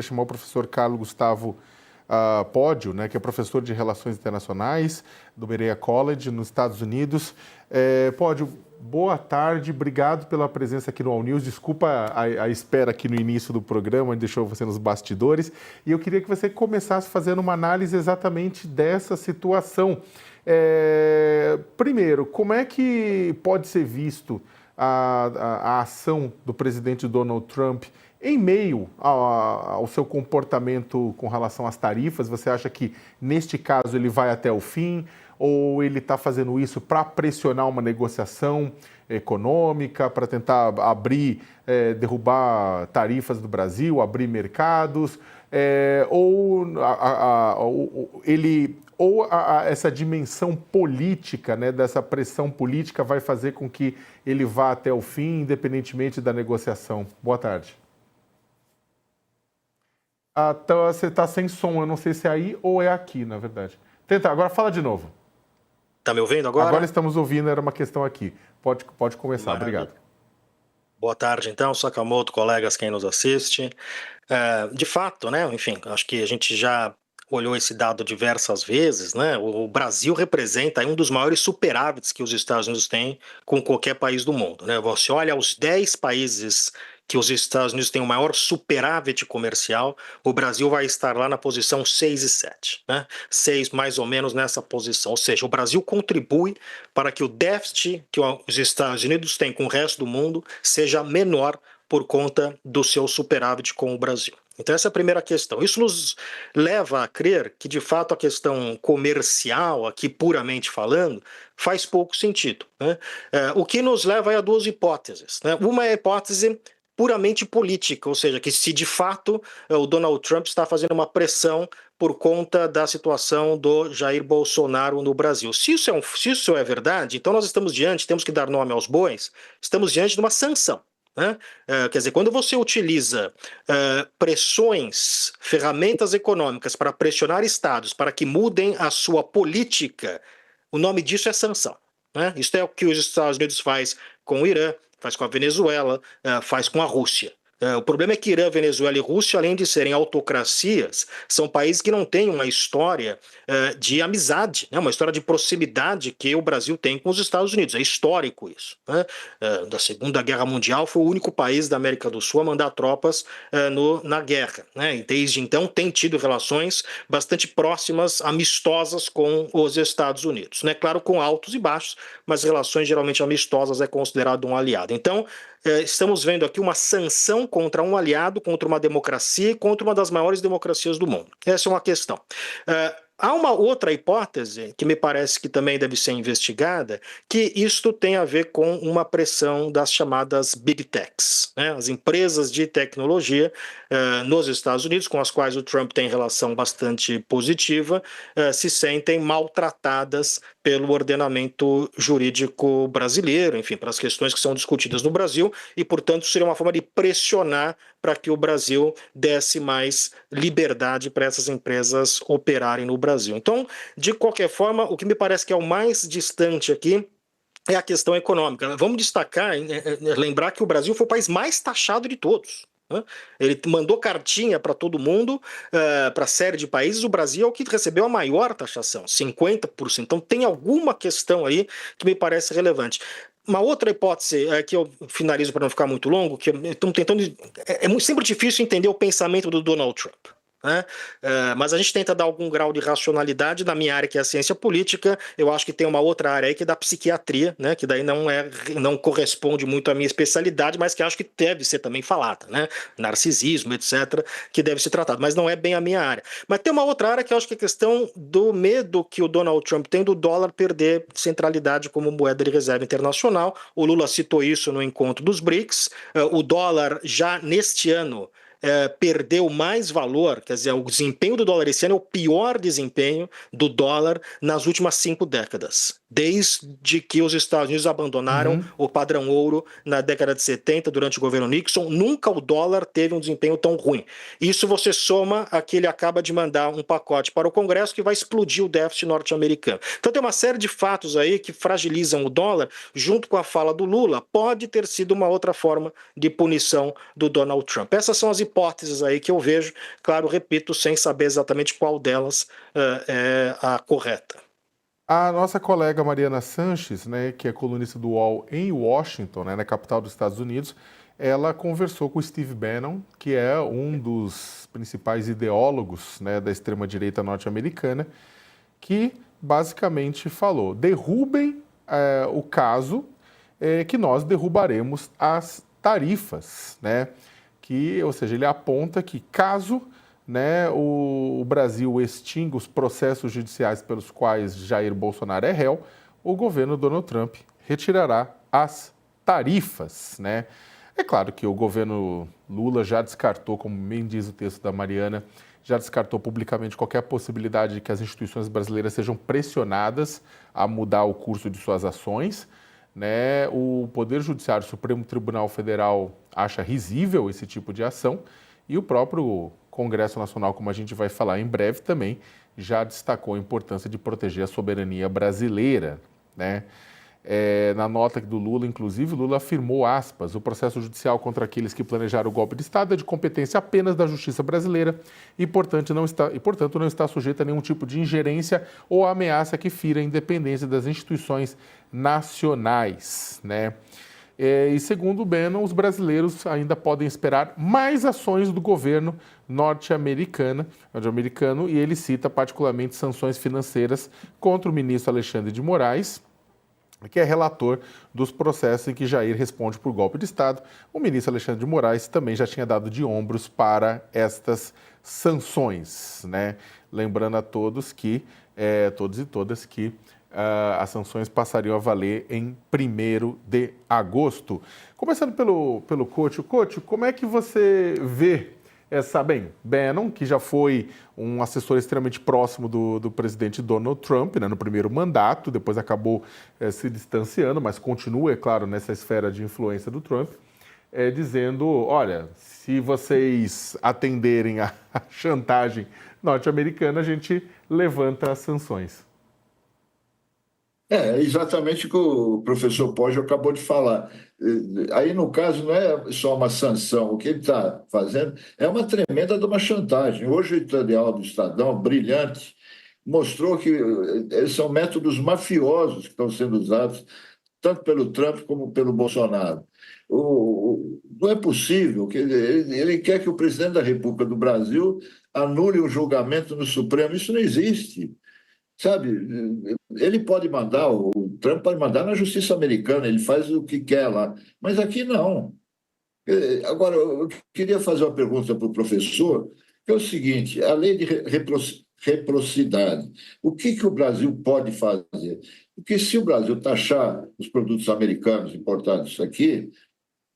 chamar o professor Carlos Gustavo Pódio, né, que é professor de Relações Internacionais do Berea College, nos Estados Unidos. Pódio, boa tarde, obrigado pela presença aqui no All News. Desculpa a espera aqui no início do programa, deixou você nos bastidores. E eu queria que você começasse fazendo uma análise exatamente dessa situação. Primeiro, como é que pode ser visto a ação do presidente Donald Trump em meio ao seu comportamento com relação às tarifas? Você acha que, neste caso, ele vai até o fim? Ou ele está fazendo isso para pressionar uma negociação econômica, para tentar abrir, derrubar tarifas do Brasil, abrir mercados? Essa dimensão política, né, dessa pressão política vai fazer com que ele vá até o fim, independentemente da negociação? Boa tarde. Então, você está sem som, eu não sei se é aí ou é aqui, na verdade. Tenta, agora fala de novo. Está me ouvindo agora? Agora estamos ouvindo, era uma questão aqui. Pode começar, Maravilha. Obrigado. Boa tarde, então, Sakamoto, colegas, quem nos assiste. De fato, né, enfim, acho que a gente já olhou esse dado diversas vezes, né? O Brasil representa um dos maiores superávites que os Estados Unidos têm com qualquer país do mundo, né? Você olha os 10 países que os Estados Unidos têm o maior superávit comercial, o Brasil vai estar lá na posição 6 e 7, né? 6 mais ou menos nessa posição, ou seja, o Brasil contribui para que o déficit que os Estados Unidos têm com o resto do mundo seja menor por conta do seu superávit com o Brasil. Então essa é a primeira questão. Isso nos leva a crer que, de fato, a questão comercial, aqui puramente falando, faz pouco sentido, né? O que nos leva a duas hipóteses, né? Uma é a hipótese puramente política, ou seja, que se de fato o Donald Trump está fazendo uma pressão por conta da situação do Jair Bolsonaro no Brasil. Se isso é verdade, então nós estamos diante, temos que dar nome aos bois, estamos diante de uma sanção. Quer dizer, quando você utiliza pressões, ferramentas econômicas para pressionar estados para que mudem a sua política, o nome disso é sanção. Isso é o que os Estados Unidos faz com o Irã, faz com a Venezuela, faz com a Rússia. O problema é que Irã, Venezuela e Rússia, além de serem autocracias, são países que não têm uma história de amizade, né? Uma história de proximidade que o Brasil tem com os Estados Unidos. É histórico isso, né? Da Segunda Guerra Mundial foi o único país da América do Sul a mandar tropas na guerra, né? E desde então tem tido relações bastante próximas, amistosas com os Estados Unidos, né? Claro, com altos e baixos, mas relações geralmente amistosas é considerado um aliado. Então, estamos vendo aqui uma sanção contra um aliado, contra uma democracia e contra uma das maiores democracias do mundo. Essa é uma questão. Há uma outra hipótese, que me parece que também deve ser investigada, que isto tem a ver com uma pressão das chamadas Big Techs, né? As empresas de tecnologia nos Estados Unidos, com as quais o Trump tem relação bastante positiva, se sentem maltratadas pelo ordenamento jurídico brasileiro, enfim, para as questões que são discutidas no Brasil, e, portanto, seria uma forma de pressionar para que o Brasil desse mais liberdade para essas empresas operarem no Brasil. Então, de qualquer forma, o que me parece que é o mais distante aqui é a questão econômica. Vamos destacar, lembrar que o Brasil foi o país mais taxado de todos. Ele mandou cartinha para todo mundo, para a série de países. O Brasil é o que recebeu a maior taxação, 50%. Então tem alguma questão aí que me parece relevante. Uma outra hipótese, que eu finalizo para não ficar muito longo, que estamos tentando. É sempre difícil entender o pensamento do Donald Trump. Mas a gente tenta dar algum grau de racionalidade. Na minha área, que é a ciência política, eu acho que tem uma outra área aí que é da psiquiatria, né, que daí não corresponde muito à minha especialidade, mas que acho que deve ser também falada, né, narcisismo, etc., que deve ser tratado, mas não é bem a minha área. Mas tem uma outra área que eu acho que é a questão do medo que o Donald Trump tem do dólar perder centralidade como moeda de reserva internacional. O Lula citou isso no encontro dos BRICS. O dólar já neste ano perdeu mais valor, quer dizer, o desempenho do dólar esse ano é o pior desempenho do dólar nas últimas 5 décadas. Desde que os Estados Unidos abandonaram o padrão ouro na década de 70, durante o governo Nixon, nunca o dólar teve um desempenho tão ruim. Isso você soma a que ele acaba de mandar um pacote para o Congresso que vai explodir o déficit norte-americano. Então tem uma série de fatos aí que fragilizam o dólar, junto com a fala do Lula, pode ter sido uma outra forma de punição do Donald Trump. Essas são as hipóteses aí que eu vejo, claro, repito, sem saber exatamente qual delas é a correta. A nossa colega Mariana Sanches, né, que é colunista do UOL em Washington, né, na capital dos Estados Unidos, ela conversou com o Steve Bannon, que é um dos principais ideólogos, né, da extrema-direita norte-americana, que basicamente falou: derrubem o caso, que nós derrubaremos as tarifas, né? Ou seja, ele aponta que caso, né, o Brasil extinga os processos judiciais pelos quais Jair Bolsonaro é réu, o governo Donald Trump retirará as tarifas, né? É claro que o governo Lula já descartou, como bem diz o texto da Mariana, já descartou publicamente qualquer possibilidade de que as instituições brasileiras sejam pressionadas a mudar o curso de suas ações, né? O Poder Judiciário, o Supremo Tribunal Federal, acha risível esse tipo de ação, e o próprio Congresso Nacional, como a gente vai falar em breve, também já destacou a importância de proteger a soberania brasileira, né? Na nota do Lula, inclusive, Lula afirmou, aspas, o processo judicial contra aqueles que planejaram o golpe de Estado é de competência apenas da justiça brasileira e, portanto, não está sujeito a nenhum tipo de ingerência ou ameaça que fira a independência das instituições nacionais, né? E segundo o Bannon, os brasileiros ainda podem esperar mais ações do governo norte-americano, e ele cita particularmente sanções financeiras contra o ministro Alexandre de Moraes, que é relator dos processos em que Jair responde por golpe de Estado. O ministro Alexandre de Moraes também já tinha dado de ombros para estas sanções, né? Lembrando a todos todos e todas, que as sanções passariam a valer em 1º de agosto. Começando pelo Couto. Couto, como é que você vê Bannon, que já foi um assessor extremamente próximo do presidente Donald Trump, né, no primeiro mandato, depois acabou se distanciando, mas continua, é claro, nessa esfera de influência do Trump, dizendo, olha, se vocês atenderem à chantagem norte-americana, a gente levanta as sanções. É exatamente o que o professor Poggio acabou de falar. Aí, no caso, não é só uma sanção. O que ele está fazendo é uma tremenda de uma chantagem. Hoje, o editorial do Estadão, brilhante, mostrou que são métodos mafiosos que estão sendo usados tanto pelo Trump como pelo Bolsonaro. Não é possível que ele quer que o presidente da República do Brasil anule um julgamento no Supremo. Isso não existe. Sabe, ele pode mandar, o Trump pode mandar na justiça americana, ele faz o que quer lá, mas aqui não. Agora, eu queria fazer uma pergunta para o professor, que é o seguinte: a lei de reciprocidade, o que o Brasil pode fazer? Porque se o Brasil taxar os produtos americanos importados aqui,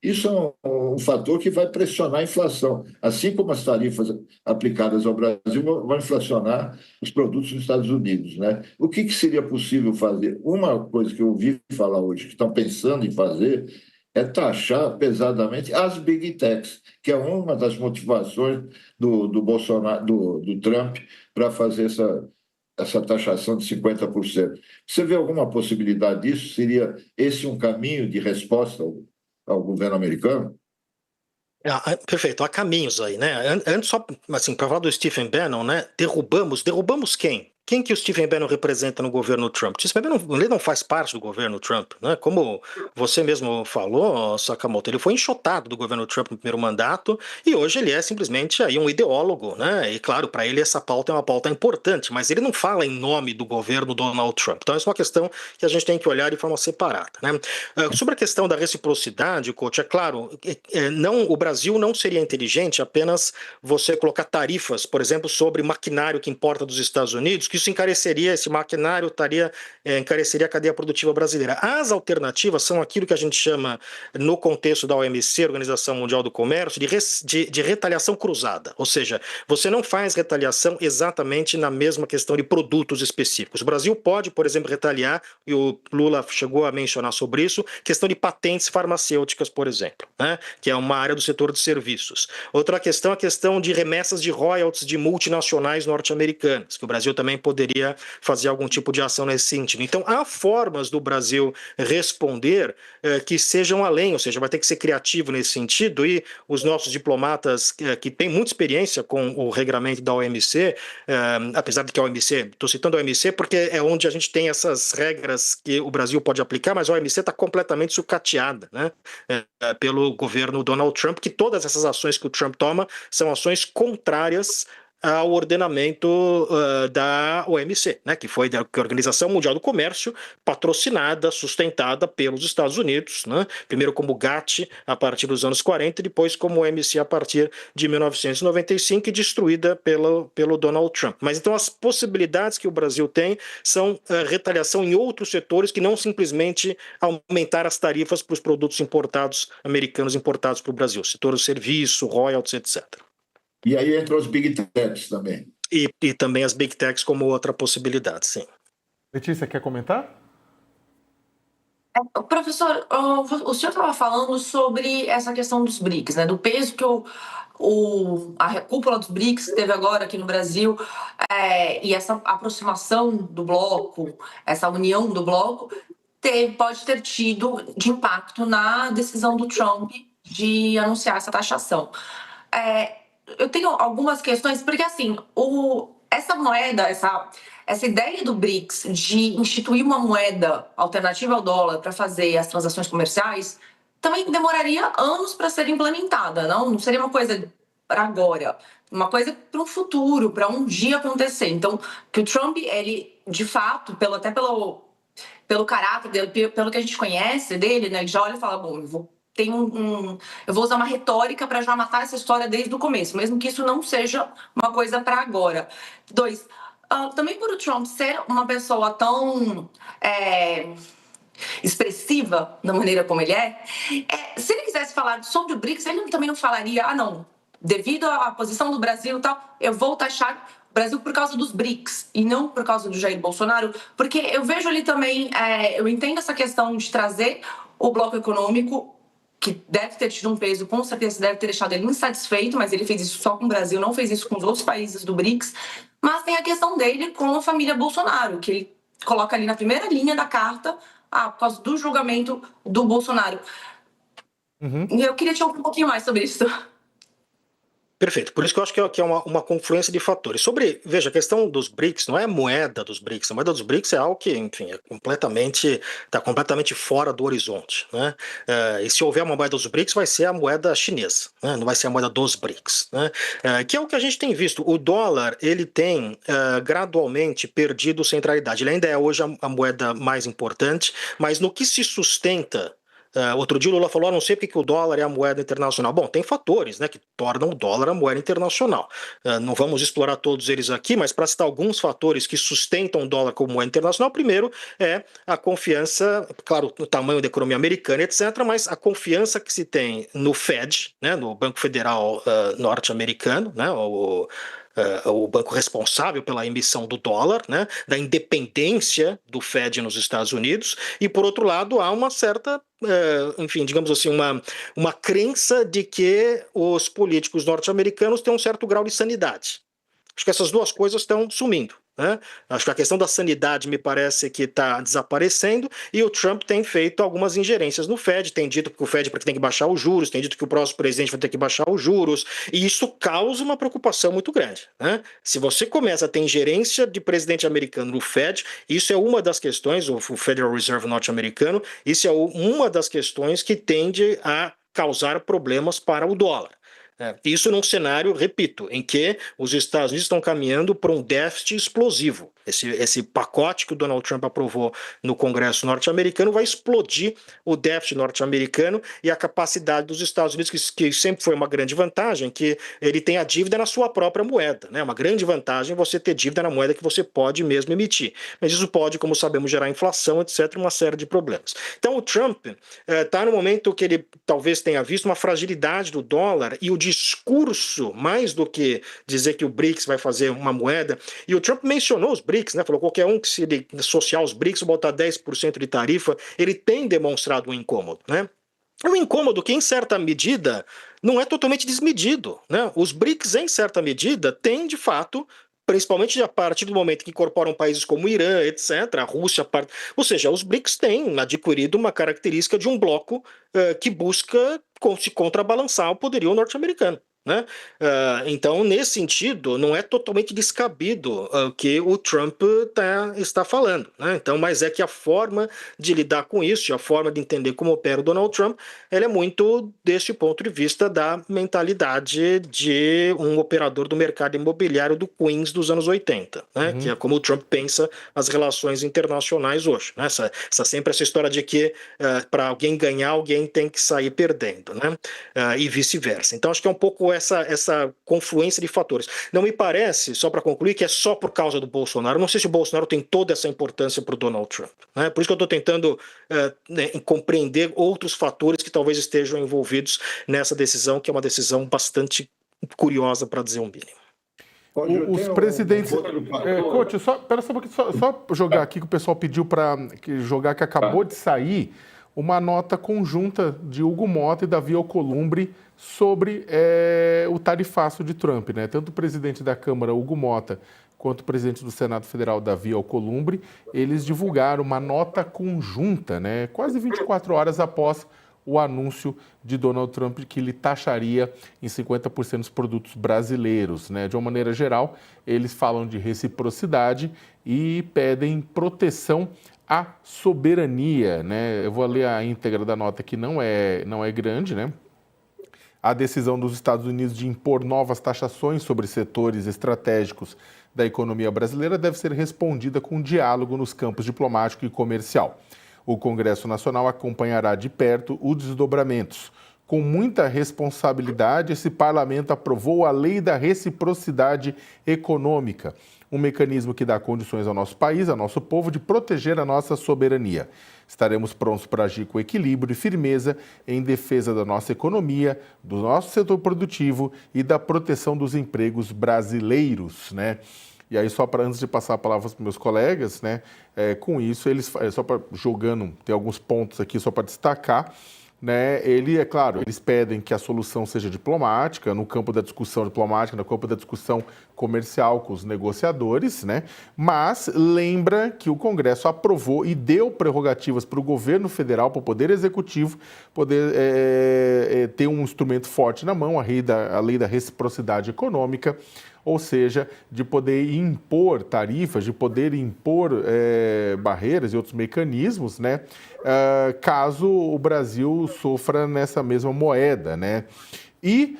isso é um fator que vai pressionar a inflação, assim como as tarifas aplicadas ao Brasil vão inflacionar os produtos nos Estados Unidos, né? O que seria possível fazer? Uma coisa que eu ouvi falar hoje, que estão pensando em fazer, é taxar pesadamente as big techs, que é uma das motivações do Bolsonaro, do Trump, para fazer essa taxação de 50%. Você vê alguma possibilidade disso? Seria esse um caminho de resposta ao governo americano? Perfeito, há caminhos aí, né? Antes, só assim, para falar do Stephen Bannon, né? Derrubamos quem? Quem que o Stephen Bannon representa no governo Trump? O Stephen Bannon, ele não faz parte do governo Trump, né? Como você mesmo falou, Sakamoto, ele foi enxotado do governo Trump no primeiro mandato e hoje ele é simplesmente aí um ideólogo, né? E claro, para ele essa pauta é uma pauta importante, mas ele não fala em nome do governo Donald Trump. Então essa é uma questão que a gente tem que olhar de forma separada, né? Sobre a questão da reciprocidade, coach, é claro, o Brasil não seria inteligente apenas você colocar tarifas, por exemplo, sobre maquinário que importa dos Estados Unidos, que isso encareceria, esse maquinário encareceria a cadeia produtiva brasileira. As alternativas são aquilo que a gente chama, no contexto da OMC, Organização Mundial do Comércio, de retaliação cruzada. Ou seja, você não faz retaliação exatamente na mesma questão de produtos específicos. O Brasil pode, por exemplo, retaliar, e o Lula chegou a mencionar sobre isso, questão de patentes farmacêuticas, por exemplo, né? Que é uma área do setor de serviços. Outra questão é a questão de remessas de royalties de multinacionais norte-americanas, que o Brasil também poderia fazer algum tipo de ação nesse sentido. Então, há formas do Brasil responder que sejam além, ou seja, vai ter que ser criativo nesse sentido, e os nossos diplomatas que têm muita experiência com o regramento da OMC, apesar de que a OMC, estou citando a OMC porque é onde a gente tem essas regras que o Brasil pode aplicar, mas a OMC está completamente sucateada, né, pelo governo Donald Trump, que todas essas ações que o Trump toma são ações contrárias ao ordenamento da OMC, né, que foi a Organização Mundial do Comércio, patrocinada, sustentada pelos Estados Unidos, né, primeiro como GATT a partir dos anos 40 e depois como OMC a partir de 1995 e destruída pelo Donald Trump. Mas então as possibilidades que o Brasil tem são retaliação em outros setores que não simplesmente aumentar as tarifas para os produtos importados, americanos importados para o Brasil, setor do serviço, royalties, etc. E aí entram os Big Techs também. E também as Big Techs como outra possibilidade, sim. Letícia, quer comentar? Professor, o senhor estava falando sobre essa questão dos BRICS, né? Do peso que a cúpula dos BRICS teve agora aqui no Brasil, e essa aproximação do bloco, essa união do bloco, pode ter tido de impacto na decisão do Trump de anunciar essa taxação. Eu tenho algumas questões, porque assim, essa moeda, essa ideia do BRICS de instituir uma moeda alternativa ao dólar para fazer as transações comerciais também demoraria anos para ser implementada, não seria uma coisa para agora, uma coisa para um futuro, para um dia acontecer. Então, que o Trump, ele, de fato, até pelo caráter dele, pelo que a gente conhece dele, né, ele já olha e fala, bom, eu vou usar uma retórica para já matar essa história desde o começo, mesmo que isso não seja uma coisa para agora. Também por o Trump ser uma pessoa tão expressiva da maneira como ele se ele quisesse falar sobre o BRICS, ele também não falaria, não, devido à posição do Brasil e tal, eu vou taxar o Brasil por causa dos BRICS e não por causa do Jair Bolsonaro, porque eu vejo ali também, eu entendo essa questão de trazer o bloco econômico, que deve ter tido um peso, com certeza deve ter deixado ele insatisfeito, mas ele fez isso só com o Brasil, não fez isso com os outros países do BRICS. Mas tem a questão dele com a família Bolsonaro, que ele coloca ali na primeira linha da carta, por causa do julgamento do Bolsonaro. E eu queria te ouvir um pouquinho mais sobre isso. Perfeito, por isso que eu acho que é uma confluência de fatores. Veja, a questão dos BRICS não é a moeda dos BRICS, a moeda dos BRICS é algo que, enfim, está completamente fora do horizonte, né? E se houver uma moeda dos BRICS, vai ser a moeda chinesa, né? Não vai ser a moeda dos BRICS, né? Que é o que a gente tem visto. O dólar, ele tem gradualmente perdido centralidade. Ele ainda é hoje a moeda mais importante, mas no que se sustenta. Outro dia o Lula falou, não sei porque que o dólar é a moeda internacional. Bom, tem fatores, né, que tornam o dólar a moeda internacional. Não vamos explorar todos eles aqui, mas para citar alguns fatores que sustentam o dólar como moeda internacional, primeiro é a confiança, claro, o tamanho da economia americana, etc., mas a confiança que se tem no Fed, né, no Banco Federal norte-americano, né, o banco responsável pela emissão do dólar, né, da independência do Fed nos Estados Unidos, e por outro lado há uma certa, enfim, digamos assim, uma crença de que os políticos norte-americanos têm um certo grau de sanidade. Acho que essas duas coisas estão sumindo, né? Acho que a questão da sanidade me parece que está desaparecendo e o Trump tem feito algumas ingerências no Fed, tem dito que o Fed tem que baixar os juros, tem dito que o próximo presidente vai ter que baixar os juros, e isso causa uma preocupação muito grande, né? Se você começa a ter ingerência de presidente americano no Fed, isso é uma das questões, o Federal Reserve norte-americano, isso é uma das questões que tende a causar problemas para o dólar. Isso num cenário, repito, em que os Estados Unidos estão caminhando para um déficit explosivo. Esse pacote que o Donald Trump aprovou no Congresso norte-americano vai explodir o déficit norte-americano e a capacidade dos Estados Unidos, que sempre foi uma grande vantagem, que ele tem a dívida na sua própria moeda, né? Uma grande vantagem você ter dívida na moeda que você pode mesmo emitir. Mas isso pode, como sabemos, gerar inflação, etc., uma série de problemas. Então o Trump está no momento que ele talvez tenha visto uma fragilidade do dólar e o discurso, mais do que dizer que o BRICS vai fazer uma moeda, e o Trump mencionou os BRICS, né? Falou qualquer um que se ele associar os BRICS, botar 10% de tarifa, ele tem demonstrado um incômodo, né? Um incômodo que, em certa medida, não é totalmente desmedido, né? Os BRICS, em certa medida, têm, de fato, principalmente a partir do momento que incorporam países como o Irã, etc., a Rússia, ou seja, os BRICS têm adquirido uma característica de um bloco que busca se contrabalançar o poderio norte-americano. Né? Então, nesse sentido, não é totalmente descabido o que o Trump está falando. Né? Então, mas é que a forma de lidar com isso, a forma de entender como opera o Donald Trump, ela é muito desse ponto de vista da mentalidade de um operador do mercado imobiliário do Queens dos anos 80, né? Que é como o Trump pensa as relações internacionais hoje. Né? Sempre essa história de que para alguém ganhar, alguém tem que sair perdendo, né? E vice-versa. Então, acho que é um pouco essa confluência de fatores. Não me parece, só para concluir, que é só por causa do Bolsonaro. Não sei se o Bolsonaro tem toda essa importância para o Donald Trump. Né? Por isso que eu estou tentando compreender outros fatores que talvez estejam envolvidos nessa decisão, que é uma decisão bastante curiosa, para dizer um mínimo. Os presidentes. Coach, espera só um pouquinho, só jogar aqui que o pessoal pediu para jogar, que acabou de sair uma nota conjunta de Hugo Mota e Davi Alcolumbre sobre o tarifaço de Trump, né? Tanto o presidente da Câmara, Hugo Mota, quanto o presidente do Senado Federal, Davi Alcolumbre, eles divulgaram uma nota conjunta, né? Quase 24 horas após o anúncio de Donald Trump que ele taxaria em 50% os produtos brasileiros, né? De uma maneira geral, eles falam de reciprocidade e pedem proteção à soberania, né? Eu vou ler a íntegra da nota, que não é grande, né? A decisão dos Estados Unidos de impor novas taxações sobre setores estratégicos da economia brasileira deve ser respondida com diálogo nos campos diplomático e comercial. O Congresso Nacional acompanhará de perto os desdobramentos. Com muita responsabilidade, esse parlamento aprovou a Lei da Reciprocidade Econômica, um mecanismo que dá condições ao nosso país, ao nosso povo, de proteger a nossa soberania. Estaremos prontos para agir com equilíbrio e firmeza em defesa da nossa economia, do nosso setor produtivo e da proteção dos empregos brasileiros, né? E aí, só para antes de passar a palavra para os meus colegas, né? Com isso, eles, só para jogando, tem alguns pontos aqui só para destacar, né? Eles pedem que a solução seja diplomática, no campo da discussão diplomática, no campo da discussão comercial com os negociadores, né? Mas lembra que o Congresso aprovou e deu prerrogativas para o governo federal, para o Poder Executivo, poder ter um instrumento forte na mão, a lei da reciprocidade econômica, ou seja, de poder impor tarifas, de poder impor barreiras e outros mecanismos, né, caso o Brasil sofra nessa mesma moeda, né? E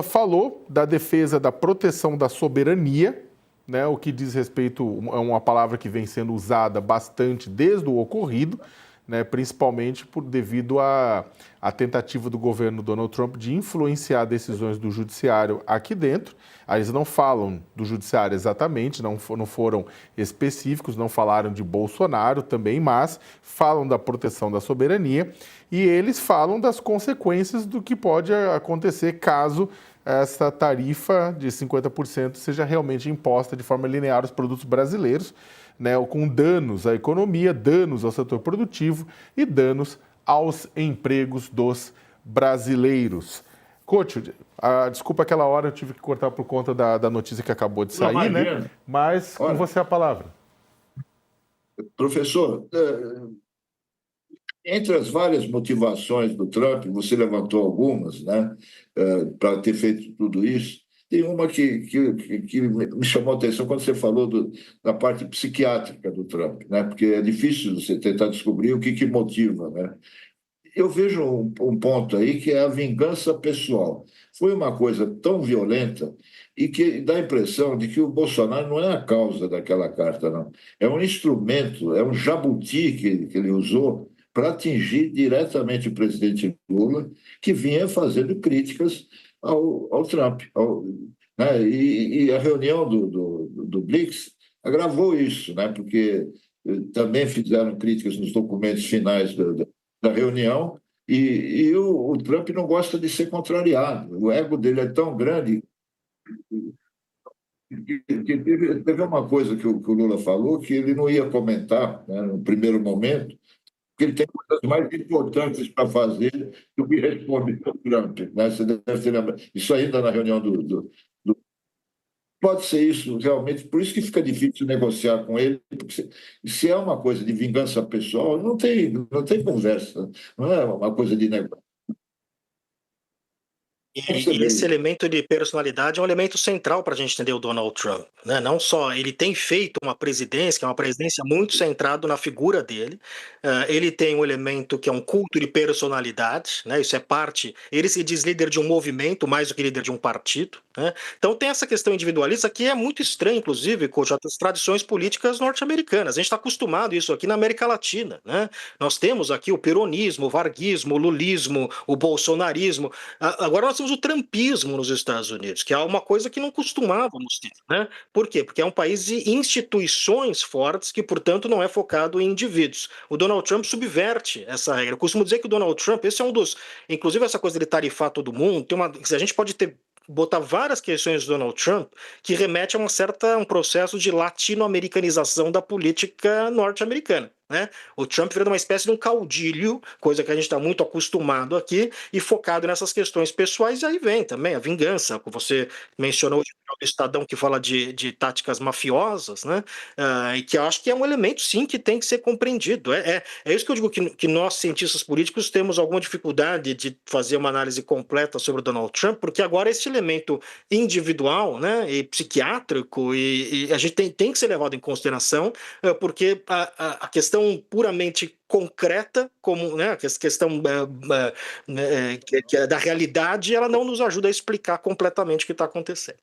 falou da defesa da proteção da soberania, né, o que diz respeito a uma palavra que vem sendo usada bastante desde o ocorrido, né, principalmente devido à tentativa do governo Donald Trump de influenciar decisões do judiciário aqui dentro. Eles não falam do judiciário exatamente, não foram específicos, não falaram de Bolsonaro também, mas falam da proteção da soberania e eles falam das consequências do que pode acontecer caso essa tarifa de 50% seja realmente imposta de forma linear aos produtos brasileiros, né, com danos à economia, danos ao setor produtivo e danos aos empregos dos brasileiros. Coach, desculpa aquela hora, eu tive que cortar por conta da notícia que acabou de sair, né? Mas com você a palavra. Professor, entre as várias motivações do Trump, você levantou algumas, né, para ter feito tudo isso. Tem uma que me chamou a atenção quando você falou da parte psiquiátrica do Trump, né? Porque é difícil você tentar descobrir o que motiva, né? Eu vejo um ponto aí que é a vingança pessoal. Foi uma coisa tão violenta e que dá a impressão de que o Bolsonaro não é a causa daquela carta, não. É um instrumento, é um jabuti que ele usou para atingir diretamente o presidente Lula, que vinha fazendo críticas ao Trump. Né? E a reunião do BRICS agravou isso, né? Porque também fizeram críticas nos documentos finais da reunião, e o Trump não gosta de ser contrariado. O ego dele é tão grande que teve uma coisa que o Lula falou que ele não ia comentar, né, no primeiro momento, porque ele tem coisas mais importantes para fazer do que responder ao Trump. Né? Você deve ter lembrado. Isso ainda na reunião pode ser isso realmente, por isso que fica difícil negociar com ele, porque se é uma coisa de vingança pessoal, não tem conversa, não é uma coisa de negócio. E esse elemento de personalidade é um elemento central para a gente entender o Donald Trump, né? Não só ele tem feito uma presidência, que é uma presidência muito centrada na figura dele, ele tem um elemento que é um culto de personalidade, né? Isso é parte. Ele se diz líder de um movimento mais do que líder de um partido, né? Então tem essa questão individualista que é muito estranha, inclusive, com as tradições políticas norte-americanas. A gente está acostumado a isso aqui na América Latina, né? Nós temos aqui o peronismo, o varguismo, o lulismo, o bolsonarismo. Agora nós temos o trumpismo nos Estados Unidos, que é uma coisa que não costumávamos ter, né? Por quê? Porque é um país de instituições fortes que, portanto, não é focado em indivíduos. O Donald Trump subverte essa regra. Eu costumo dizer que o Donald Trump, esse é um dos, inclusive essa coisa de tarifar todo mundo, a gente pode botar várias questões do Donald Trump que remete a um processo de latino-americanização da política norte-americana. Né? O Trump vira uma espécie de um caudilho, coisa que a gente está muito acostumado aqui, e focado nessas questões pessoais, e aí vem também a vingança, como você mencionou o Estadão que fala de táticas mafiosas, né? E que eu acho que é um elemento, sim, que tem que ser compreendido. É isso que eu digo, que nós, cientistas políticos, temos alguma dificuldade de fazer uma análise completa sobre o Donald Trump, porque agora esse elemento individual, né, e psiquiátrico, e a gente tem que ser levado em consideração, porque a questão puramente concreta, como, né, a questão que é da realidade, ela não nos ajuda a explicar completamente o que está acontecendo.